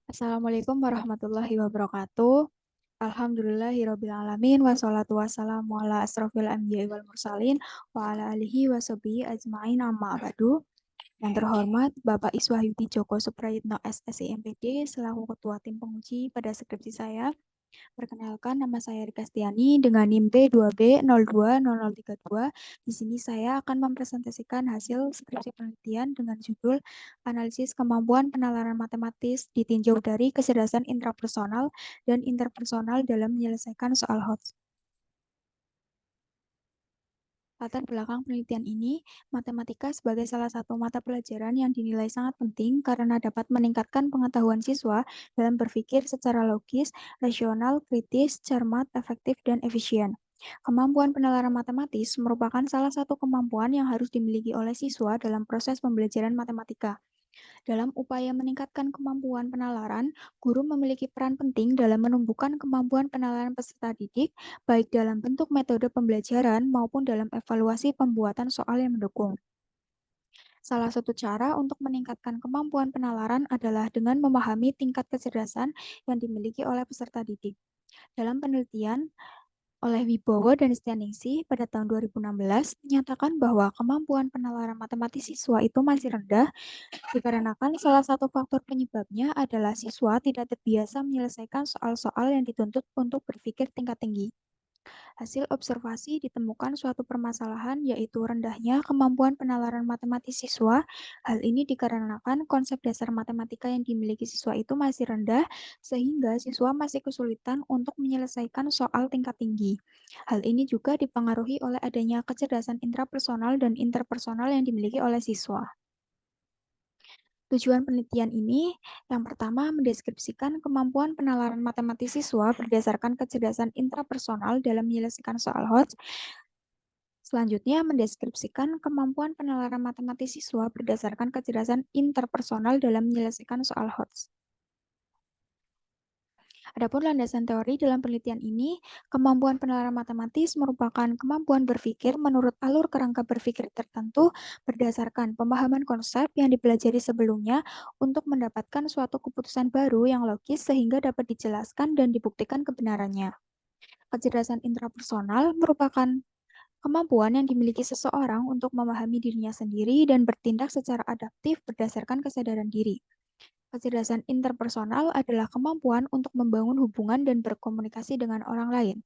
Assalamualaikum warahmatullahi wabarakatuh. Alhamdulillahirabbil alamin wassalatu wassalamu ala asrofil anbiya'i wal mursalin wa ala alihi washabihi ajmain amma ba'du. Yang terhormat Bapak Iswahyudi Joko Suprayitno SSI MPD selaku Ketua Tim Penguji pada skripsi saya. Perkenalkan, nama saya Rika Stiani dengan NIM P22020032. Di sini saya akan mempresentasikan hasil skripsi penelitian dengan judul Analisis Kemampuan Penalaran Matematis ditinjau dari kecerdasan intrapersonal dan interpersonal dalam menyelesaikan soal HOTS. Latar belakang penelitian ini, matematika sebagai salah satu mata pelajaran yang dinilai sangat penting karena dapat meningkatkan pengetahuan siswa dalam berpikir secara logis, rasional, kritis, cermat, efektif, dan efisien. Kemampuan penalaran matematis merupakan salah satu kemampuan yang harus dimiliki oleh siswa dalam proses pembelajaran matematika. Dalam upaya meningkatkan kemampuan penalaran, guru memiliki peran penting dalam menumbuhkan kemampuan penalaran peserta didik, baik dalam bentuk metode pembelajaran maupun dalam evaluasi pembuatan soal yang mendukung. Salah satu cara untuk meningkatkan kemampuan penalaran adalah dengan memahami tingkat kecerdasan yang dimiliki oleh peserta didik. Dalam penelitian, oleh Wibowo dan Stianingsih pada tahun 2016 menyatakan bahwa kemampuan penalaran matematis siswa itu masih rendah dikarenakan salah satu faktor penyebabnya adalah siswa tidak terbiasa menyelesaikan soal-soal yang dituntut untuk berpikir tingkat tinggi. Hasil observasi ditemukan suatu permasalahan yaitu rendahnya kemampuan penalaran matematis siswa. Hal ini dikarenakan konsep dasar matematika yang dimiliki siswa itu masih rendah sehingga siswa masih kesulitan untuk menyelesaikan soal tingkat tinggi. Hal ini juga dipengaruhi oleh adanya kecerdasan intrapersonal dan interpersonal yang dimiliki oleh siswa. Tujuan penelitian ini, yang pertama, mendeskripsikan kemampuan penalaran matematis siswa berdasarkan kecerdasan intrapersonal dalam menyelesaikan soal HOTS. Selanjutnya, mendeskripsikan kemampuan penalaran matematis siswa berdasarkan kecerdasan interpersonal dalam menyelesaikan soal HOTS. Adapun landasan teori dalam penelitian ini, kemampuan penalaran matematis merupakan kemampuan berpikir menurut alur kerangka berpikir tertentu berdasarkan pemahaman konsep yang dipelajari sebelumnya untuk mendapatkan suatu keputusan baru yang logis sehingga dapat dijelaskan dan dibuktikan kebenarannya. Kecerdasan intrapersonal merupakan kemampuan yang dimiliki seseorang untuk memahami dirinya sendiri dan bertindak secara adaptif berdasarkan kesadaran diri. Kecerdasan interpersonal adalah kemampuan untuk membangun hubungan dan berkomunikasi dengan orang lain.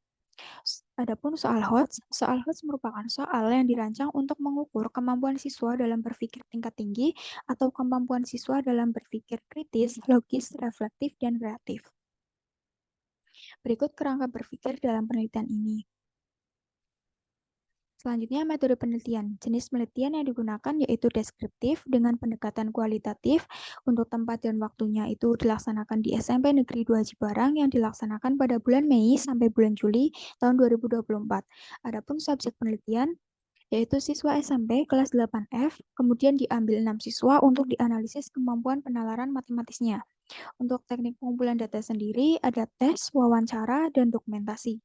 Adapun soal HOTS merupakan soal yang dirancang untuk mengukur kemampuan siswa dalam berpikir tingkat tinggi atau kemampuan siswa dalam berpikir kritis, logis, reflektif, dan kreatif. Berikut kerangka berpikir dalam penelitian ini. Selanjutnya, metode penelitian. Jenis penelitian yang digunakan yaitu deskriptif dengan pendekatan kualitatif. Untuk tempat dan waktunya itu dilaksanakan di SMP Negeri 2 Cibarang yang dilaksanakan pada bulan Mei sampai bulan Juli tahun 2024. Adapun subjek penelitian yaitu siswa SMP kelas 8F, kemudian diambil 6 siswa untuk dianalisis kemampuan penalaran matematisnya. Untuk teknik pengumpulan data sendiri ada tes, wawancara, dan dokumentasi.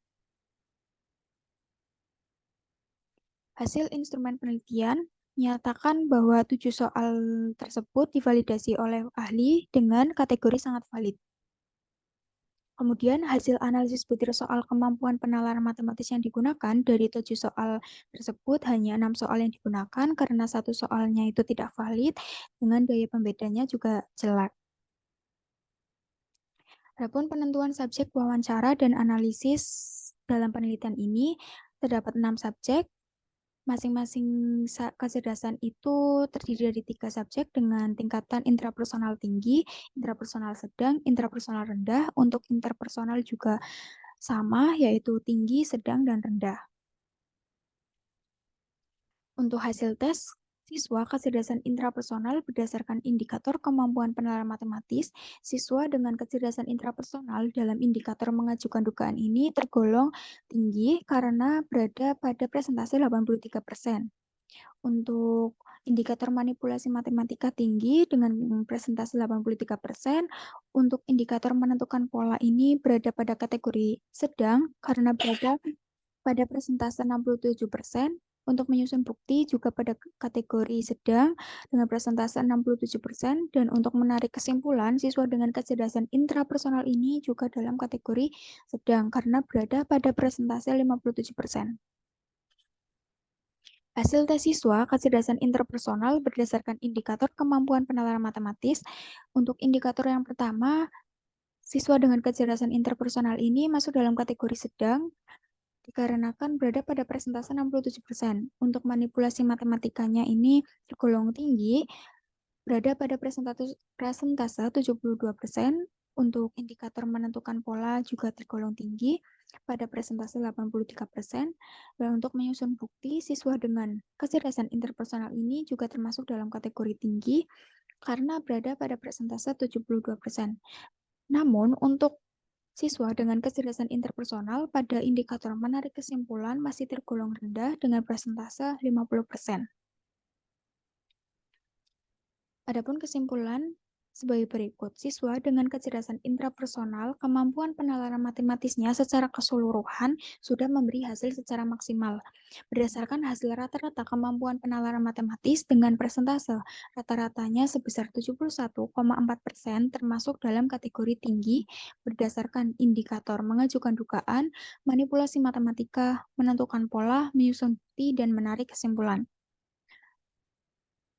Hasil instrumen penelitian menyatakan bahwa 7 soal tersebut divalidasi oleh ahli dengan kategori sangat valid. Kemudian hasil analisis butir soal kemampuan penalaran matematis yang digunakan dari 7 soal tersebut hanya 6 soal yang digunakan karena satu soalnya itu tidak valid dengan daya pembedanya juga jelek. Adapun penentuan subjek wawancara dan analisis dalam penelitian ini terdapat 6 subjek. Masing-masing kecerdasan itu terdiri dari 3 subjek dengan tingkatan intrapersonal tinggi, intrapersonal sedang, intrapersonal rendah. Untuk interpersonal juga sama, yaitu tinggi, sedang, dan rendah. Untuk hasil tes, siswa kecerdasan intrapersonal berdasarkan indikator kemampuan penalaran matematis, siswa dengan kecerdasan intrapersonal dalam indikator mengajukan dugaan ini tergolong tinggi karena berada pada presentase 83%. Untuk indikator manipulasi matematika tinggi dengan presentase 83%, untuk indikator menentukan pola ini berada pada kategori sedang karena berada pada presentase 67%, Untuk menyusun bukti juga pada kategori sedang dengan persentase 67%, dan untuk menarik kesimpulan, siswa dengan kecerdasan intrapersonal ini juga dalam kategori sedang karena berada pada persentase 57%. Hasil tes siswa kecerdasan interpersonal berdasarkan indikator kemampuan penalaran matematis. Untuk indikator yang pertama, siswa dengan kecerdasan interpersonal ini masuk dalam kategori sedang dikarenakan berada pada persentase 67%. Untuk manipulasi matematikanya ini tergolong tinggi, berada pada persentase 72%. Untuk indikator menentukan pola juga tergolong tinggi pada persentase 83%. Dan untuk menyusun bukti, siswa dengan kecerdasan interpersonal ini juga termasuk dalam kategori tinggi karena berada pada persentase 72%. Namun, untuk siswa dengan kecerdasan interpersonal pada indikator menarik kesimpulan masih tergolong rendah dengan persentase 50%. Adapun kesimpulan sebagai berikut, siswa dengan kecerdasan intrapersonal, kemampuan penalaran matematisnya secara keseluruhan sudah memberi hasil secara maksimal. Berdasarkan hasil rata-rata kemampuan penalaran matematis dengan persentase rata-ratanya sebesar 71,4% termasuk dalam kategori tinggi berdasarkan indikator mengajukan dugaan, manipulasi matematika, menentukan pola, menyusun bukti, dan menarik kesimpulan.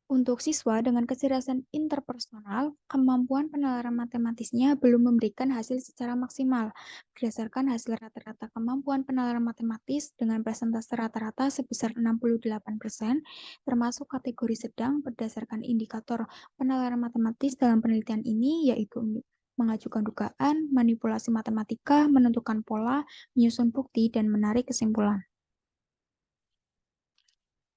Untuk siswa dengan kecerdasan interpersonal, kemampuan penalaran matematisnya belum memberikan hasil secara maksimal. Berdasarkan hasil rata-rata kemampuan penalaran matematis dengan persentase rata-rata sebesar 68%, termasuk kategori sedang berdasarkan indikator penalaran matematis dalam penelitian ini, yaitu mengajukan dugaan, manipulasi matematika, menentukan pola, menyusun bukti, dan menarik kesimpulan.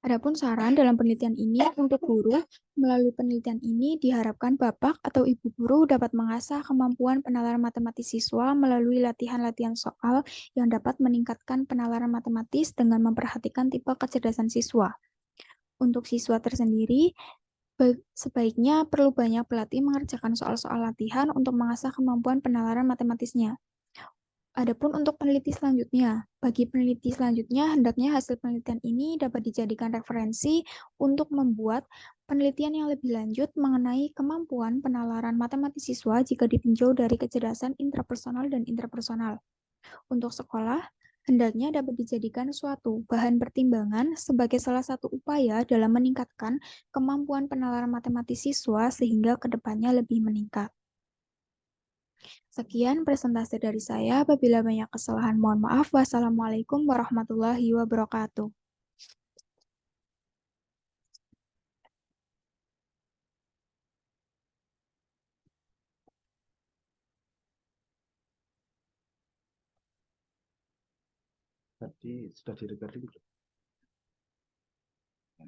Adapun saran dalam penelitian ini untuk guru, melalui penelitian ini diharapkan Bapak atau Ibu guru dapat mengasah kemampuan penalaran matematis siswa melalui latihan-latihan soal yang dapat meningkatkan penalaran matematis dengan memperhatikan tipe kecerdasan siswa. Untuk siswa tersendiri, sebaiknya perlu banyak pelatih mengerjakan soal-soal latihan untuk mengasah kemampuan penalaran matematisnya. Adapun untuk peneliti selanjutnya, bagi peneliti selanjutnya, hendaknya hasil penelitian ini dapat dijadikan referensi untuk membuat penelitian yang lebih lanjut mengenai kemampuan penalaran matematis siswa jika ditinjau dari kecerdasan intrapersonal dan interpersonal. Untuk sekolah, hendaknya dapat dijadikan suatu bahan pertimbangan sebagai salah satu upaya dalam meningkatkan kemampuan penalaran matematis siswa sehingga kedepannya lebih meningkat. Sekian presentasi dari saya. Apabila banyak kesalahan, mohon maaf. Wassalamualaikum warahmatullahi wabarakatuh. Tadi sudah di recording.